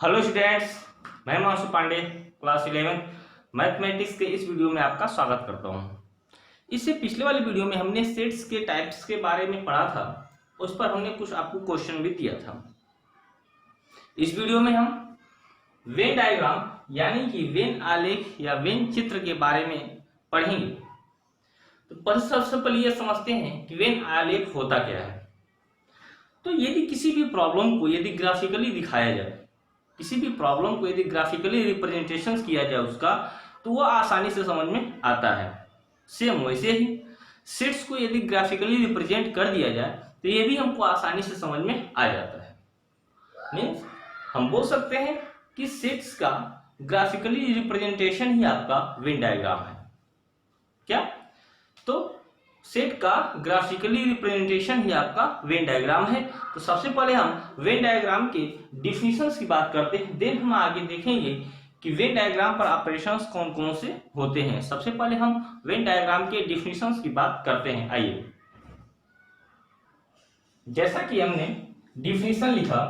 Hello students, मैं मानसू Pandey class 11 mathematics के इस वीडियो में आपका स्वागत करता हूं। इससे पिछले वाले वीडियो में हमने सेट्स के टाइप्स के बारे में पढ़ा था, उस पर हमने कुछ आपको क्वेश्चन भी दिया था। इस वीडियो में हम वेन डायग्राम यानी कि वेन आलेख या वेन चित्र के बारे में पढ़ेंगे। तो सबसे पहले यह समझते हैं कि वेन आलेख होता क्या है। तो यदि किसी भी प्रॉब्लम को यदि ग्राफिकली दिखाया जाए, किसी भी प्रॉब्लम को यदि ग्राफिकली रिप्रेजेंटेशन किया जाए उसका, तो वह आसानी से समझ में आता है। सेम वैसे ही सेट्स को यदि ग्राफिकली रिप्रेजेंट कर दिया जाए तो ये भी हमको आसानी से समझ में आ जाता है। मीन्स हम बोल सकते हैं कि सेट्स का ग्राफिकली रिप्रेजेंटेशन ही आपका वेन डायग्राम है। क्या? तो सेट का ग्राफिकली रिप्रेजेंटेशन ही आपका वेन डायग्राम है। तो सबसे पहले हम वेन डायग्राम के डिफिनीशंस की बात करते हैं, देन हम आगे देखेंगे कि वेन डायग्राम पर ऑपरेशंस कौन कौन से होते हैं। सबसे पहले हम वेन डायग्राम के डिफिनीशंस की बात करते हैं। आइए, जैसा कि हमने डिफिनीशन लिखा,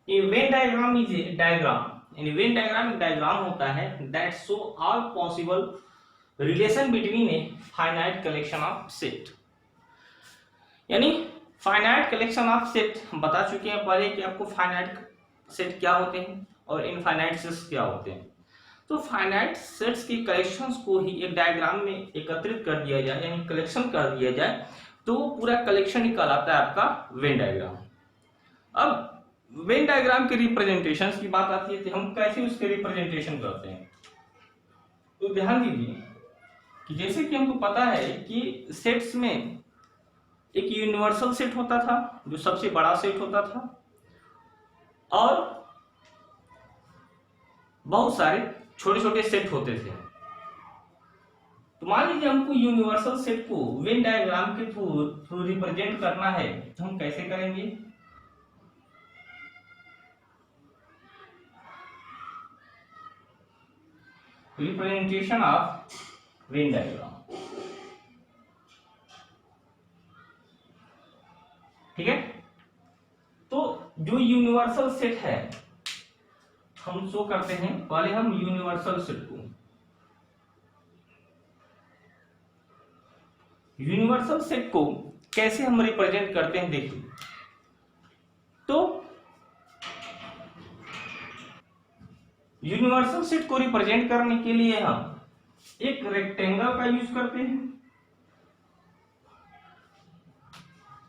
a Venn diagram is a diagram, यानी वेन डायग्राम एक डायग्राम होता है that show all possible relation between a finite collection of set. यानी फाइनाइट कलेक्शन ऑफ सेट हम बता चुके हैं पहले कि आपको फाइनाइट सेट क्या होते हैं और इनफाइनाइट सेट्स क्या होते हैं। तो फाइनाइट सेट्स की कलेक्शंस को ही एक डायग्राम में एकत्रित कर दिया जाए, यानी कलेक्शन कर दिया जाए, तो पूरा कलेक्शन ही कहलाता है आपका वेन डायग्राम। अब वेन डायग्राम के रिप्रेजेंटेशन की बात आती है तो हम कैसे उसके रिप्रेजेंटेशन करते हैं। तो ध्यान दीजिए कि जैसे कि हमको पता है कि सेट्स में एक यूनिवर्सल सेट होता था जो सबसे बड़ा सेट होता था, और बहुत सारे छोटे छोटे सेट होते थे। तो मान लीजिए हमको यूनिवर्सल सेट को वेन डायग्राम के थ्रू रिप्रेजेंट करना है, तो हम कैसे करेंगे। रिप्रेजेंटेशन ऑफ वेन डायग्राम, ठीक है। तो जो यूनिवर्सल सेट है हम शो करते हैं, पहले हम यूनिवर्सल सेट को कैसे हम रिप्रेजेंट करते हैं देखिए। तो यूनिवर्सल सेट को रिप्रेजेंट करने के लिए हम एक रेक्टेंगल का यूज करते हैं,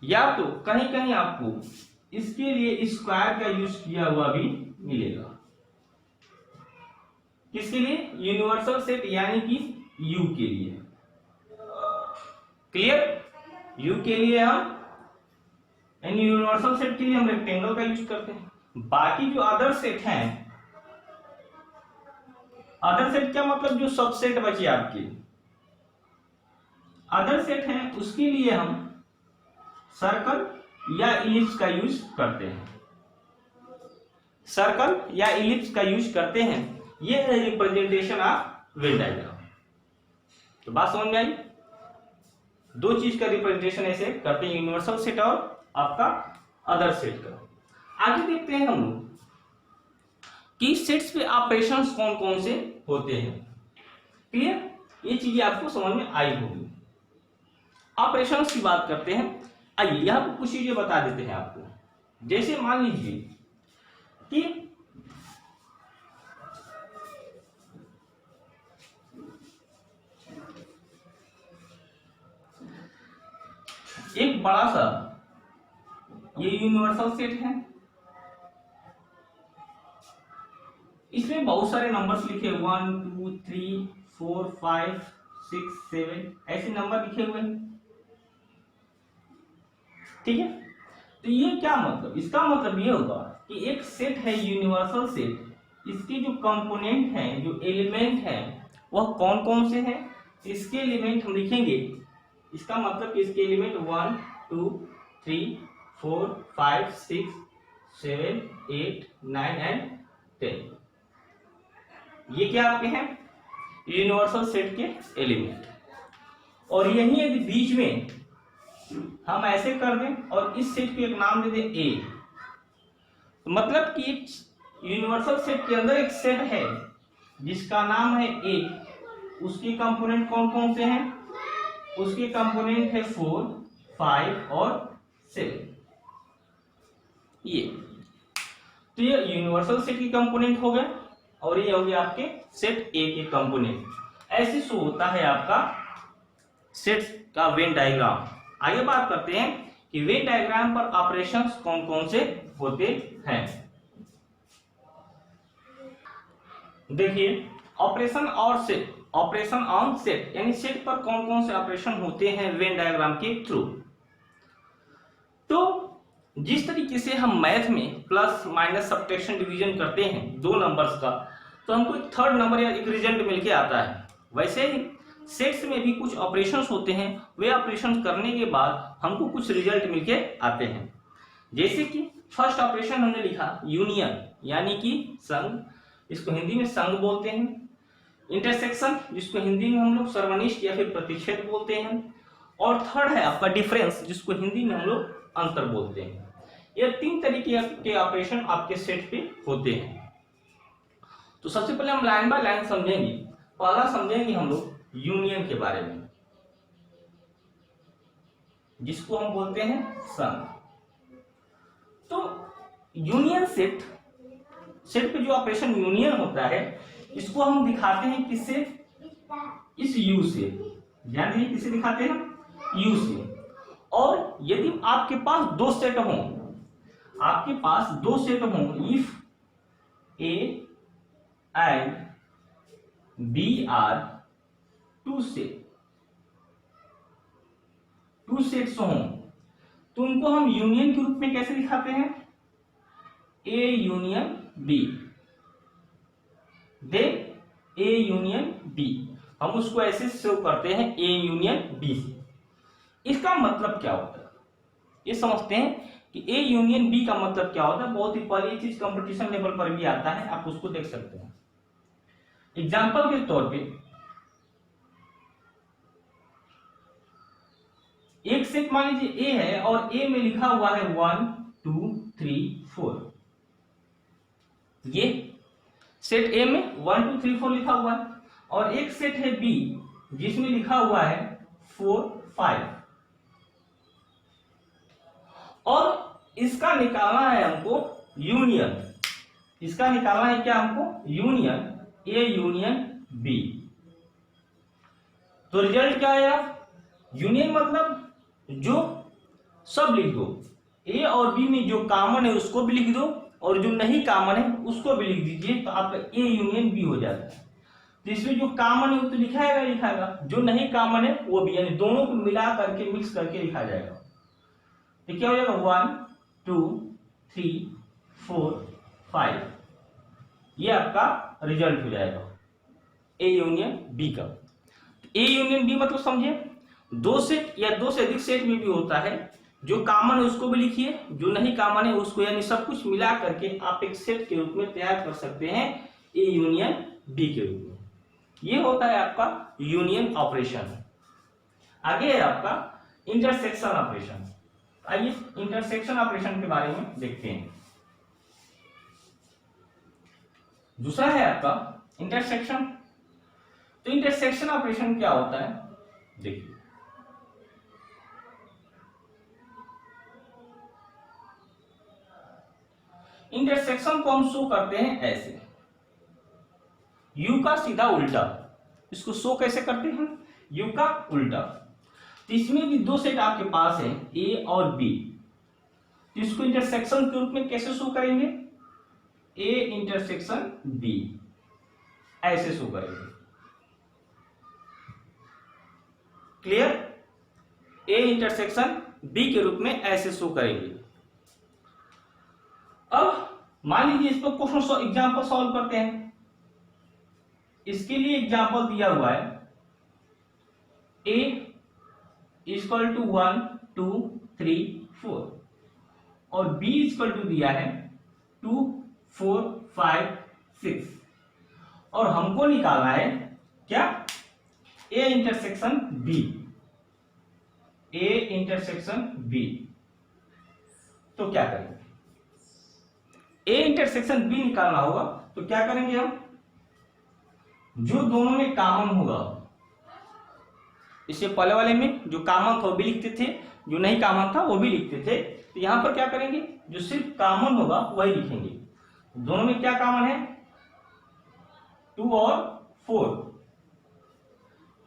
या तो कहीं कहीं आपको इसके लिए स्क्वायर का यूज किया हुआ भी मिलेगा। किसके लिए? यूनिवर्सल सेट यानी कि यू के लिए। क्लियर? यू के लिए हम यूनिवर्सल सेट के लिए हम रेक्टेंगल का यूज करते हैं। बाकी जो अदर सेट हैं, अदर सेट क्या मतलब जो सबसेट बचे आपके अदर सेट हैं, उसके लिए हम सर्कल या इलिप्स का यूज करते हैं। सर्कल या इलिप्स का यूज करते हैं, ये है रिप्रेजेंटेशन ऑफ वेन डायग्राम। तो बात समझ में आई? दो चीज का रिप्रेजेंटेशन ऐसे करते हैं, यूनिवर्सल सेट और आपका अदर सेट का। आगे देखते हैं हम लोग कि सेट्स पे ऑपरेशंस कौन कौन से होते हैं। क्लियर? ये चीजें आपको समझ में आई होगी। ऑपरेशंस की बात करते हैं। आइए यहां पर कुछ चीजें बता देते हैं आपको। जैसे मान लीजिए कि एक बड़ा सा ये यूनिवर्सल सेट है, इसमें बहुत सारे नंबर्स लिखे 1 2 3 4 5 6 7 ऐसे नंबर लिखे हुए हैं, ठीक है। तो ये क्या मतलब? इसका मतलब ये होगा कि एक सेट है यूनिवर्सल सेट, इसके जो कंपोनेंट हैं, जो एलिमेंट हैं, वह कौन कौन से हैं, इसके एलिमेंट हम लिखेंगे। इसका मतलब कि इसके एलिमेंट 1 2 3 4 5 6 7 8 9 एंड 10, ये क्या आपके हैं? यूनिवर्सल सेट के एलिमेंट। और यही यदि बीच में हम ऐसे कर दें और इस सेट को एक नाम दे दें ए, मतलब कि यूनिवर्सल सेट के अंदर एक सेट है जिसका नाम है ए, उसके कंपोनेंट कौन कौन से हैं? उसके कंपोनेंट है 4, 5 और 7। ये तो ये यूनिवर्सल सेट के कंपोनेंट हो गए और ये हो गया आपके सेट ए के कंपोनेंट। ऐसे शो होता है आपका सेट्स का वेन डायग्राम। आगे बात करते हैं कि वेन डायग्राम पर ऑपरेशंस कौन कौन से होते हैं। देखिए, ऑपरेशन और सेट, ऑपरेशन ऑन सेट यानी सेट पर कौन कौन से ऑपरेशन होते हैं वेन डायग्राम के थ्रू। तो जिस तरीके से हम मैथ में प्लस माइनस सब्ट्रैक्शन डिवीजन करते हैं दो नंबर्स का, तो हमको एक थर्ड नंबर या एक रिजल्ट मिलके आता है, वैसे ही सेट्स में भी कुछ ऑपरेशंस होते हैं। वे ऑपरेशंस करने के बाद हमको कुछ रिजल्ट मिलके आते हैं। जैसे कि फर्स्ट ऑपरेशन हमने लिखा यूनियन यानी कि संघ, इसको हिंदी में संघ बोलते हैं। इंटरसेक्शन, जिसको हिंदी में हम लोग सर्वनिष्ठ या फिर प्रतिच्छेद बोलते हैं। और थर्ड है आपका डिफरेंस, जिसको हिंदी में हम लोग अंतर बोलते हैं। ये तीन तरीके के ऑपरेशन आपके सेट पे होते हैं। तो सबसे पहले हम लाइन बाय लाइन समझेंगे। पहला समझेंगे हम लोग यूनियन के बारे में, जिसको हम बोलते हैं संघ। तो यूनियन सेट, सेट पे जो ऑपरेशन यूनियन होता है, इसको हम दिखाते हैं किससे? इस यू से। ध्यान दीजिए, किससे दिखाते हैं? यू से। और यदि आपके पास दो सेट हों, आपके पास दो सेट हों, if A and B are two sets हों, तो उनको हम यूनियन के रूप में कैसे दिखाते हैं? ए यूनियन बी, दे ए यूनियन बी। हम उसको ऐसे शो करते हैं ए यूनियन बी से। इसका मतलब क्या होता है ये समझते हैं कि ए यूनियन बी का मतलब क्या होता है। बहुत ही पहले ये चीज कंपटीशन लेवल पर भी आता है, आप उसको देख सकते हैं। एग्जाम्पल के तौर पे एक सेट मान लीजिए ए है और ए में लिखा हुआ है 1 2 3 4। ये सेट ए में 1 2 3 4 लिखा हुआ है। और एक सेट है बी जिसमें लिखा हुआ है 4 5। और इसका निकालना है हमको यूनियन। इसका निकालना है क्या हमको? Union A union B. तो रिजल्ट क्या आएगा? यूनियन मतलब जो सब लिख दो, ए और बी में जो कॉमन है उसको भी लिख दो और जो नहीं कॉमन है उसको भी लिख दीजिए, तो आपका ए यूनियन बी हो जाता है। तो इसमें जो कॉमन है वो तो लिखाएगा, जो नहीं कॉमन है वो भी, यानी दोनों को मिला करके मिक्स करके लिखा जाएगा। तो क्या हो जाएगा? 1 2 3 4 5। ये आपका रिजल्ट हो जाएगा ए यूनियन बी का। ए यूनियन बी मतलब समझिए, दो सेट या दो से अधिक सेट में भी होता है, जो कॉमन है उसको भी लिखिए, जो नहीं कॉमन है उसको, यानी सब कुछ मिला करके आप एक सेट के रूप में तैयार कर सकते हैं ए यूनियन बी के रूप में। ये होता है आपका यूनियन ऑपरेशन। आगे है आपका इंटरसेक्शन ऑपरेशन। आइए इंटरसेक्शन ऑपरेशन के बारे में देखते हैं। दूसरा है आपका इंटरसेक्शन। तो इंटरसेक्शन ऑपरेशन क्या होता है देखिए। इंटरसेक्शन को हम शो करते हैं ऐसे, यू का सीधा उल्टा। इसको शो कैसे करते हैं? यू का उल्टा। तो इसमें भी दो सेट आपके पास है ए और बी, तो इसको इंटरसेक्शन के रूप में कैसे शो करेंगे? ए इंटरसेक्शन बी, ऐसे शो करेंगे। क्लियर? ए इंटरसेक्शन बी के रूप में ऐसे शो करेंगे। अब मान लीजिए इस पर क्वेश्चन एग्जाम्पल सॉल्व करते हैं। इसके लिए एग्जाम्पल दिया हुआ है a इक्वल टू 1 2 3 4 और b इक्वल टू दिया है 2 4 5 6 और हमको निकालना है क्या? a intersection b, a intersection b। तो क्या करेंगे? ए इंटरसेक्शन बी निकालना होगा तो क्या करेंगे हम, जो दोनों में कॉमन होगा, इससे पहले वाले में जो कॉमन था वो भी लिखते थे, जो नहीं कॉमन था वो भी लिखते थे, तो यहां पर क्या करेंगे, जो सिर्फ कॉमन होगा वही लिखेंगे। दोनों में क्या कॉमन है, 2 और 4,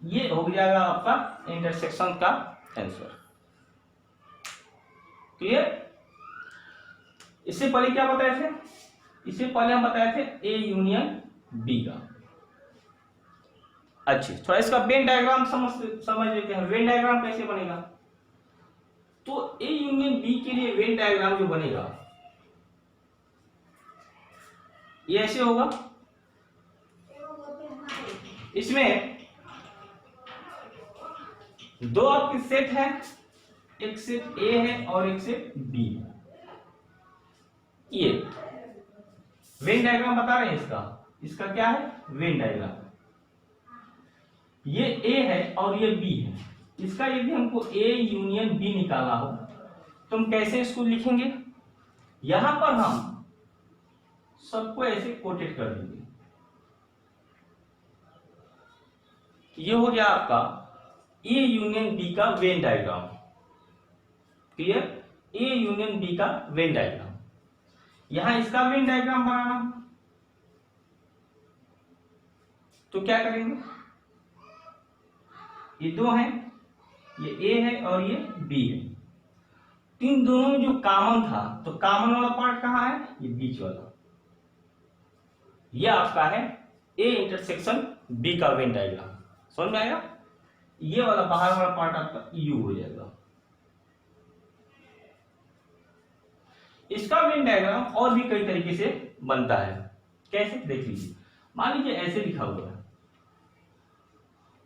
ये हो जाएगा आपका इंटरसेक्शन का आंसर। क्लियर। इससे पहले क्या बताए थे, इससे पहले हम बताए थे ए यूनियन बी का। अच्छा, थोड़ा इसका वेन डायग्राम समझ लेते हैं। वेन डायग्राम कैसे बनेगा, तो ए यूनियन बी के लिए वेन डायग्राम जो बनेगा ये ऐसे होगा। इसमें दो आपके सेट है, एक सेट ए है और एक सेट बी है। ये वेन डायग्राम बता रहे हैं इसका, इसका क्या है वेन डायग्राम। ये ए है और ये बी है, इसका यदि हमको ए यूनियन बी निकालना हो तो हम कैसे इसको लिखेंगे, यहां पर हम सबको ऐसे कोटेड कर देंगे। ये हो गया आपका ए यूनियन बी का Venn diagram. Clear. A union B का वेन डायग्राम, यहां इसका वेन डायग्राम बनाना, तो क्या करेंगे, ये दो हैं, ये ए है और ये बी है, इन दोनों में जो कॉमन था, तो कॉमन वाला पार्ट कहां है, ये बीच वाला, ये आपका है ए इंटरसेक्शन बी का वेन डायग्राम। समझ में आया। ये वाला बाहर वाला पार्ट आपका यू हो जाएगा। इसका वेन डायग्राम और भी कई तरीके से बनता है। कैसे, देख लीजिए। मान लीजिए ऐसे लिखा हुआ है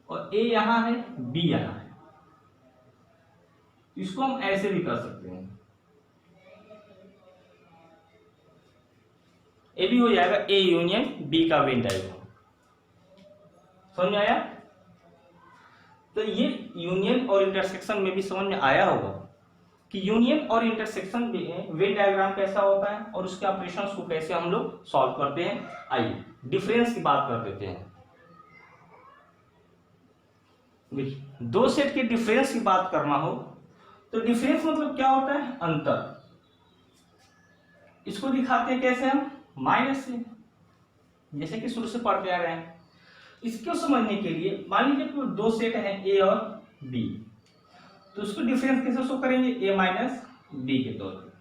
और ए यहां है, बी यहां है, इसको हम ऐसे भी कर सकते हैं, ये भी हो जाएगा ए यूनियन बी का वेन डायग्राम। समझ में आया। तो ये यूनियन और इंटरसेक्शन में भी समझ में आया होगा कि यूनियन और इंटरसेक्शन में वेन डायग्राम कैसा होता है और उसके ऑपरेशंस को कैसे हम लोग सॉल्व करते हैं। आइए डिफरेंस की बात कर देते हैं। दो सेट के डिफरेंस की बात करना हो तो डिफरेंस मतलब क्या होता है, अंतर। इसको दिखाते हैं कैसे हम, माइनस से, जैसे कि शुरू से पढ़ते आ रहे हैं। इसको समझने के लिए मान लीजिए कि दो सेट हैं ए और बी, तो उसको डिफरेंस कैसे शो करेंगे, ए माइनस बी के तौर पर।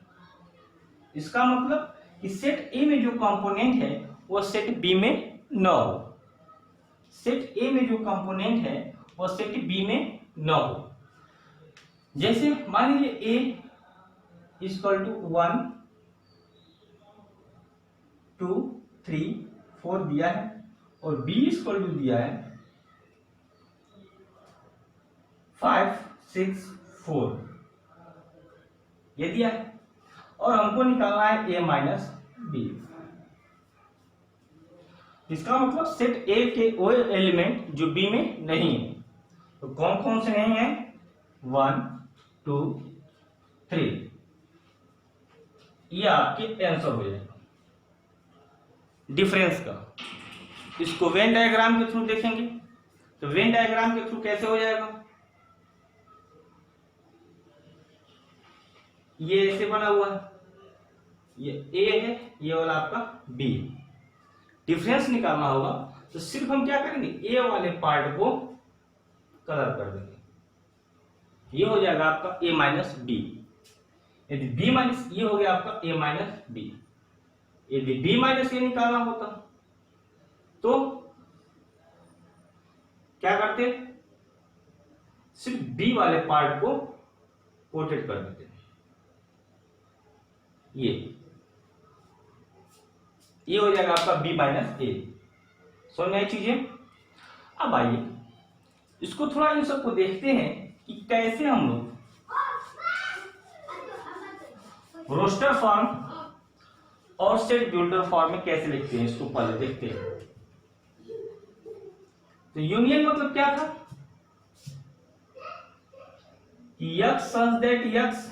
इसका मतलब कि सेट ए में जो कंपोनेंट है वो सेट बी में न हो, सेट ए में जो कंपोनेंट है वो सेट बी में न हो। जैसे मान लीजिए ए इक्वल टू 1 2 3 4 दिया है और बी इक्वल टू दिया है 5 6 4, ये दिया है और हमको निकालना है ए माइनस बी। इसका मतलब सेट ए के वो एलिमेंट जो बी में नहीं है, तो कौन कौन से नहीं है, 1 2 3, ये आपके आंसर हो जाएगा डिफरेंस का। इसको वेन डायग्राम के थ्रू देखेंगे तो वेन डायग्राम के थ्रू कैसे हो जाएगा, ये ऐसे बना हुआ है, ये ए है, ये वाला आपका बी है। डिफरेंस निकालना होगा तो सिर्फ हम क्या करेंगे, ए वाले पार्ट को कलर कर देंगे, ये हो जाएगा आपका ए माइनस बी। यदि बी माइनस, ये हो गया आपका ए माइनस बी। यदि बी माइनस ए निकालना होता तो क्या करते, सिर्फ बी वाले पार्ट को कोटेड कर देते, ये हो जाएगा आपका बी माइनस ए। समझ में आई चीजें। अब आइए इसको थोड़ा इन सबको देखते हैं कि कैसे हम लोग रोस्टर फॉर्म और सेट बिल्डर फॉर्म में कैसे लिखते हैं, इसको पहले देखते हैं। तो यूनियन मतलब क्या था, यक्स सच दैट यक्स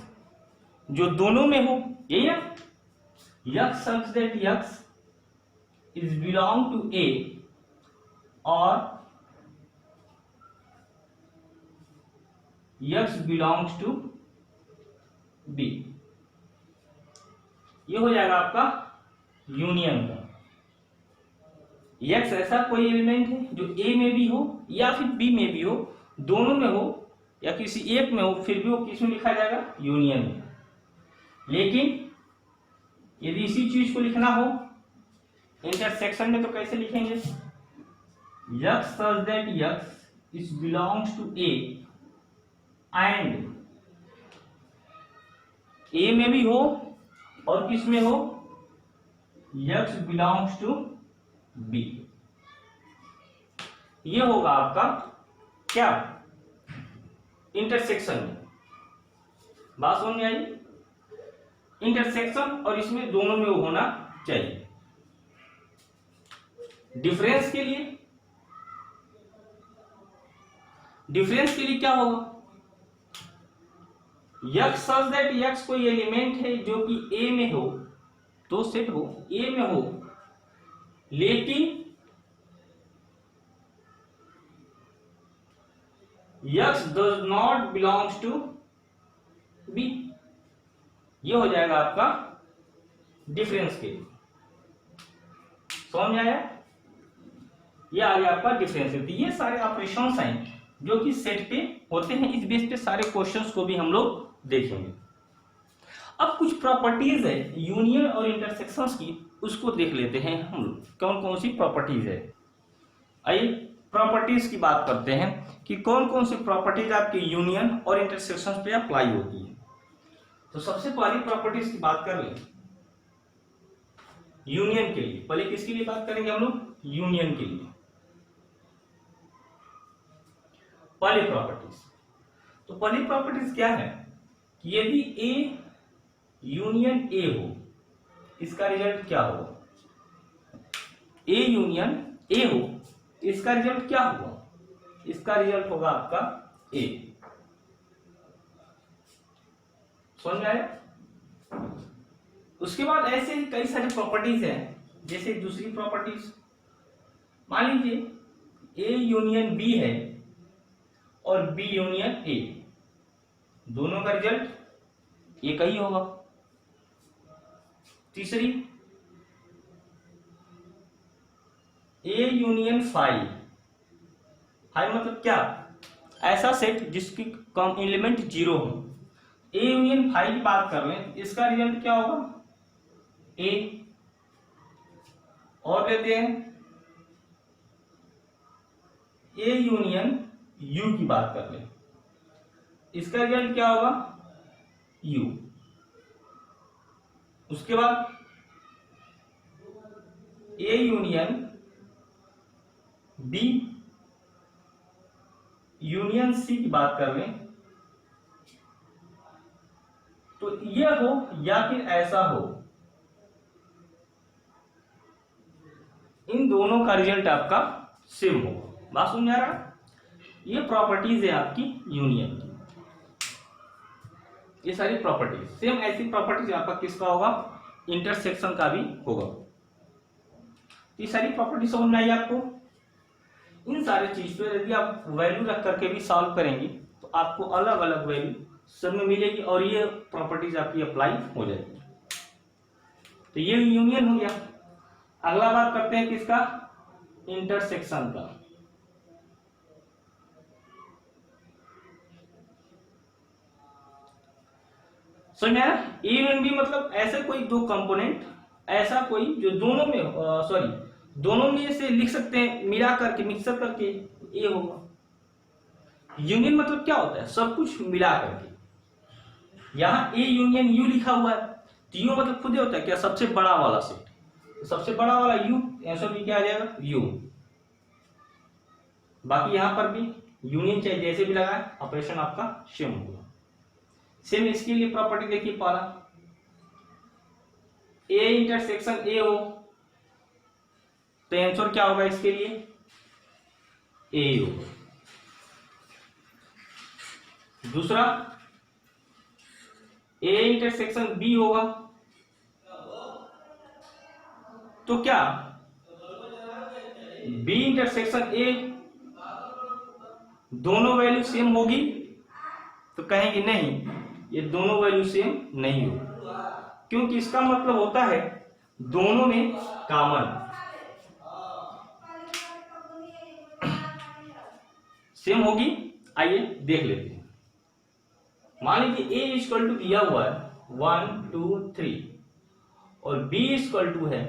जो दोनों में हो, यही है। x such that x is belong to A or x belongs to B, ये हो जाएगा आपका यूनियन का। x ऐसा कोई एलिमेंट है जो A में भी हो या फिर B में भी हो, दोनों में हो या किसी एक में हो, फिर भी वो किस में लिखा जाएगा? यूनियन में। लेकिन यदि इसी चीज को लिखना हो इंटरसेक्शन में तो कैसे लिखेंगे? x such that x is belongs to A and A में भी हो और किस में हो? x belongs to B। ये होगा आपका क्या? इंटरसेक्शन में। बात समझ में आई? इंटरसेक्शन और इसमें दोनों में वो होना चाहिए। डिफरेंस के लिए क्या होगा? x सच दैट x कोई एलिमेंट है जो कि A में हो, तो सेट हो A में हो, लेकिन x does not belongs to B। ये हो जाएगा आपका डिफरेंस के लिए। समझ आया? ये आ गया आपका डिफरेंस। ये सारे ऑपरेशंस हैं जो कि सेट पे होते हैं। इस बेस पे सारे क्वेश्चंस को भी हम लोग देखेंगे। अब कुछ प्रॉपर्टीज है यूनियन और इंटरसेक्शंस की, उसको देख लेते हैं हम लोग। कौन कौन सी प्रॉपर्टीज है? आइए प्रॉपर्टीज की बात करते हैं कि कौन कौन सी प्रॉपर्टीज आपकी यूनियन और इंटरसेक्शंस पे अप्लाई होती है। तो सबसे पहली प्रॉपर्टीज की बात कर लें यूनियन के लिए। पहले किसके लिए बात करेंगे हम लोग? यूनियन के लिए। पहली प्रॉपर्टीज, तो पहली प्रॉपर्टीज क्या है कि यदि ए यूनियन ए हो, इसका रिजल्ट क्या होगा? ए यूनियन ए हो, इसका रिजल्ट क्या होगा? इसका रिजल्ट होगा आपका ए। समझ में आया? उसके बाद ऐसे ही कई सारी प्रॉपर्टीज हैं। जैसे दूसरी प्रॉपर्टीज, मान लीजिए ए यूनियन बी है और बी यूनियन ए, दोनों का रिजल्ट एक ही होगा। तीसरी, ए यूनियन फाइव, फाइव मतलब क्या? ऐसा सेट जिसकी कम एलिमेंट जीरो हो। ए यूनियन फाइव की बात कर रहे हैं, इसका रिजल्ट क्या होगा? ए। और लेते हैं ए यूनियन यू की बात कर लें, इसका रिजल्ट क्या होगा? यू। उसके बाद A union B union C की बात कर लें, तो ये हो या फिर ऐसा हो, इन दोनों का रिजल्ट आपका सेम होगा। बात समझ आ रहा है? ये प्रॉपर्टीज है आपकी यूनियन की। ये सारी प्रॉपर्टीज सेम, ऐसी प्रॉपर्टीज आपका किसका होगा? इंटरसेक्शन का भी होगा। ये सारी प्रॉपर्टी समझ में आई आपको? इन सारे चीज पे यदि आप वैल्यू रख करके भी सॉल्व करेंगे तो आपको अलग अलग वैल्यू सब में मिलेगी और ये प्रॉपर्टीज आपकी अप्लाई हो जाएगी। तो ये यूनियन हो गया। अगला बात करते हैं किसका? इंटरसेक्शन का। समझ में आया? ए एंड बी मतलब ऐसे कोई दो कंपोनेंट, ऐसा कोई जो दोनों में दोनों में से लिख सकते हैं, मिला करके मिक्सर करके ए होगा। यूनियन मतलब क्या होता है? सब कुछ मिला करके। यहां ए यूनियन यू लिखा हुआ है, तो यू मतलब खुद ही होता है क्या? सबसे बड़ा वाला सेट, सबसे बड़ा वाला यू, आंसर भी क्या आ जाएगा? यू। बाकी यहां पर भी यूनियन चाहे जैसे भी लगाए, ऑपरेशन आपका सेम होगा। सेम इसके लिए प्रॉपर्टी देखिए, पहला ए इंटरसेक्शन ए हो, तो आंसर क्या होगा इसके लिए? ए होगा। दूसरा ए इंटरसेक्शन बी होगा, तो क्या बी इंटरसेक्शन ए दोनों वैल्यू सेम होगी? तो कहेंगे नहीं, ये दोनों वैल्यू सेम नहीं होगी, क्योंकि इसका मतलब होता है दोनों में कॉमन सेम होगी। आइए देख लेते हैं। मान लीजिए a इक्वल टू दिया हुआ है 1 2 3 और b इक्वल टू है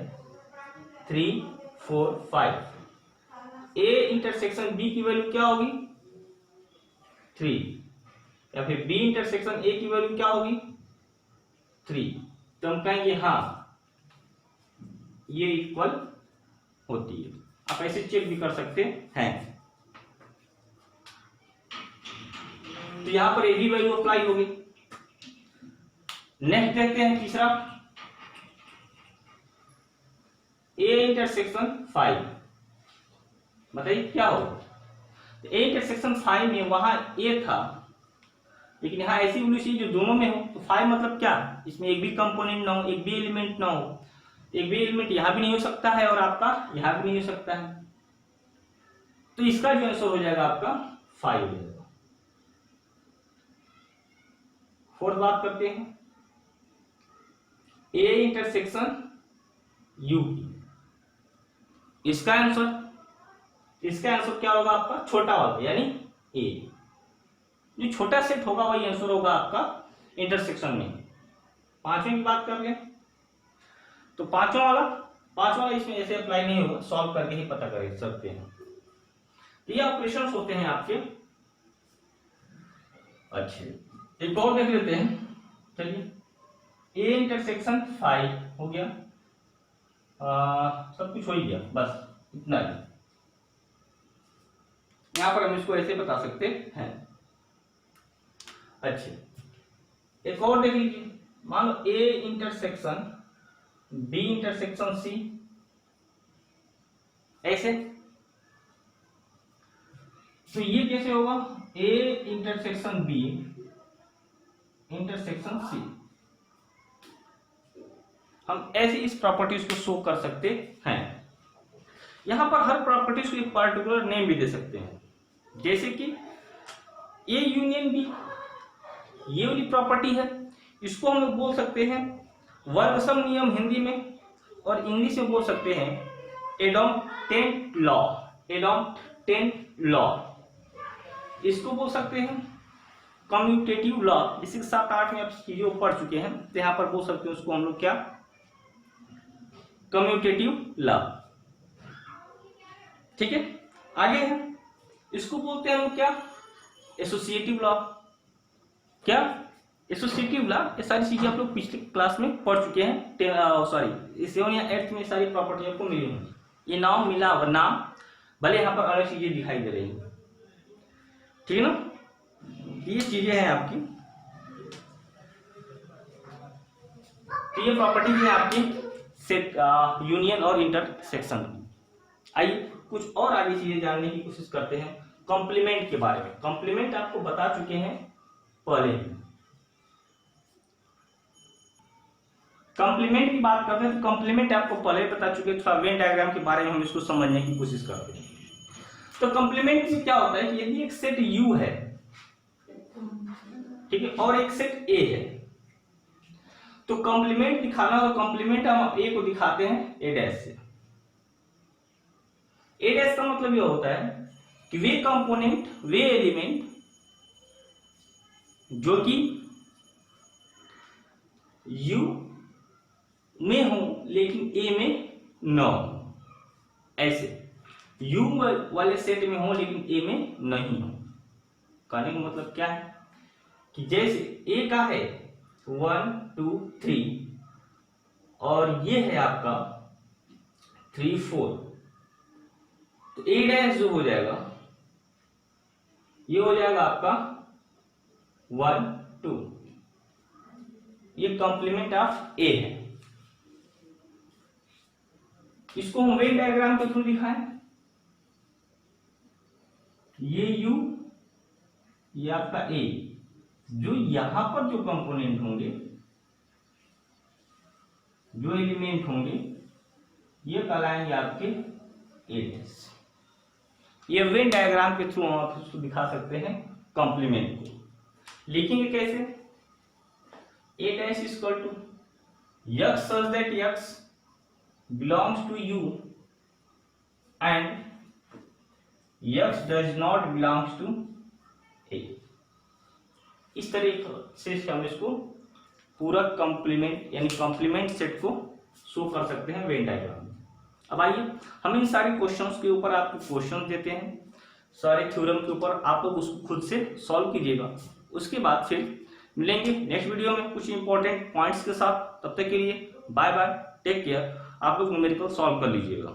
3 4 5। a इंटरसेक्शन b की वैल्यू क्या होगी? 3। या फिर b इंटरसेक्शन a की वैल्यू क्या होगी? 3। तो हम कहेंगे हाँ ये इक्वल होती है। आप ऐसे चेक भी कर सकते हैं। तो यहां पर ए भी वैल्यू अप्लाई होगी। नेक्स्ट देखते हैं तीसरा, ए इंटरसेक्शन 5। बताइए क्या होगा? तो ए इंटरसेक्शन 5 में वहां ए था, लेकिन यहां ऐसी वैल्यू चाहिए जो दोनों में हो। तो 5 मतलब क्या? इसमें एक भी कंपोनेंट ना हो, एक भी एलिमेंट ना हो। एक भी एलिमेंट यहां भी नहीं हो सकता है और आपका यहां भी नहीं हो सकता है। तो इसका जो आंसर हो जाएगा आपका 5 हो जाएगा। फोर्थ बात करते हैं, ए इंटरसेक्शन यू। इसका आंसर क्या होगा आपका? छोटा वाला यानी ए। जो छोटा सेट होगा वही आंसर होगा आपका इंटरसेक्शन में। पांचवें की बात कर ले तो पांचवा वाला इसमें ऐसे अप्लाई नहीं होगा, सॉल्व करके ही पता कर सकते हैं। तो ये ऑपरेशन होते हैं आपके। अच्छे एक और देख लेते हैं। चलिए ए इंटरसेक्शन 5 हो गया, सब कुछ हो ही गया, बस इतना ही। यहां पर हम इसको ऐसे बता सकते हैं। अच्छे एक और देख लीजिए, मान लो A intersection B intersection C, ऐसे। तो ये कैसे होगा? A intersection B intersection C. हम ऐसे इस प्रॉपर्टीज को शो कर सकते हैं। यहां पर हर प्रॉपर्टीज को एक पार्टिकुलर नेम भी दे सकते हैं, जैसे कि ए यूनियन बी, ये वाली प्रॉपर्टी है, इसको हम लोग बोल सकते हैं वर्गसम नियम हिंदी में, और इंग्लिश में बोल सकते हैं एडॉम्टेंट लॉ। एडॉम्टेंट लॉ इसको बोल सकते हैं कम्यूटेटिव लॉ। इसी के 7-8 में आप चीजों को पढ़ चुके हैं, तो यहां पर बोल सकते हैं उसको हम लोग क्या? Commutative law. ठीक है, आगे है, इसको बोलते हैं हम क्या? Associative law. क्या? Associative law. ये सारी चीजें आप लोग पिछले क्लास में पढ़ चुके हैं। 7 या 8 में सारी प्रॉपर्टी आपको मिली होंगी। ये नाम मिला नाम, भले यहां पर अलग चीजें दिखाई दे रही हैं। ठीक है ना? ये चीजें हैं आपकी। तो ये प्रॉपर्टी है आपकी सेट यूनियन और इंटरसेक्शन की। आइए कुछ और आगे चीजें जानने की कोशिश करते हैं कॉम्प्लीमेंट के बारे में। कॉम्प्लीमेंट आपको बता चुके हैं पहले ही। कॉम्प्लीमेंट की बात करते हैं तो कॉम्प्लीमेंट आपको पहले बता चुके हैं। थोड़ा वेन डायग्राम के बारे में हम इसको समझने की कोशिश करते हैं। तो कॉम्प्लीमेंट में क्या होता है कि यदि एक सेट यू है, ठीक है, और एक सेट ए है, तो कॉम्प्लीमेंट दिखाना हो, कॉम्प्लीमेंट हम ए को दिखाते हैं ए डैश से। ए डैश का मतलब यह होता है कि वे कंपोनेंट, वे एलिमेंट जो कि यू में हो लेकिन ए में न हो, ऐसे यू वाले सेट में हो लेकिन ए में नहीं हो। कहने का मतलब क्या है कि जैसे ए का है 1 2 3 और ये है आपका 3 4, तो ए डैश जो हो जाएगा ये हो जाएगा आपका 1 2। ये कॉम्प्लीमेंट ऑफ ए है। इसको हम वेन डायग्राम के थ्रू दिखाएं। ये यू, ये आपका ए, जो यहां पर जो कंपोनेंट होंगे, जो एलिमेंट होंगे, ये कहलाएंगे आपके ए डैश। ये वेन डायग्राम के थ्रू हम आपको दिखा सकते हैं कॉम्प्लीमेंट को। लिखेंगे कैसे? A dash is equal to x such that x belongs to u and x does not belongs to a। इस तरीके से हम इसको पूरा कॉम्प्लीमेंट यानी कॉम्प्लीमेंट सेट को शो कर सकते हैं वेन डायग्राम में। अब आइए हम इन सारे क्वेश्चंस के ऊपर आपको क्वेश्चन देते हैं, सारे थ्योरम के ऊपर आप लोग उसको खुद से सॉल्व कीजिएगा। उसके बाद फिर मिलेंगे नेक्स्ट वीडियो में कुछ इंपॉर्टेंट पॉइंट्स के साथ। तब तक के लिए बाय बाय, टेक केयर। आप लोग न्यूमेरिकल सॉल्व कर लीजिएगा।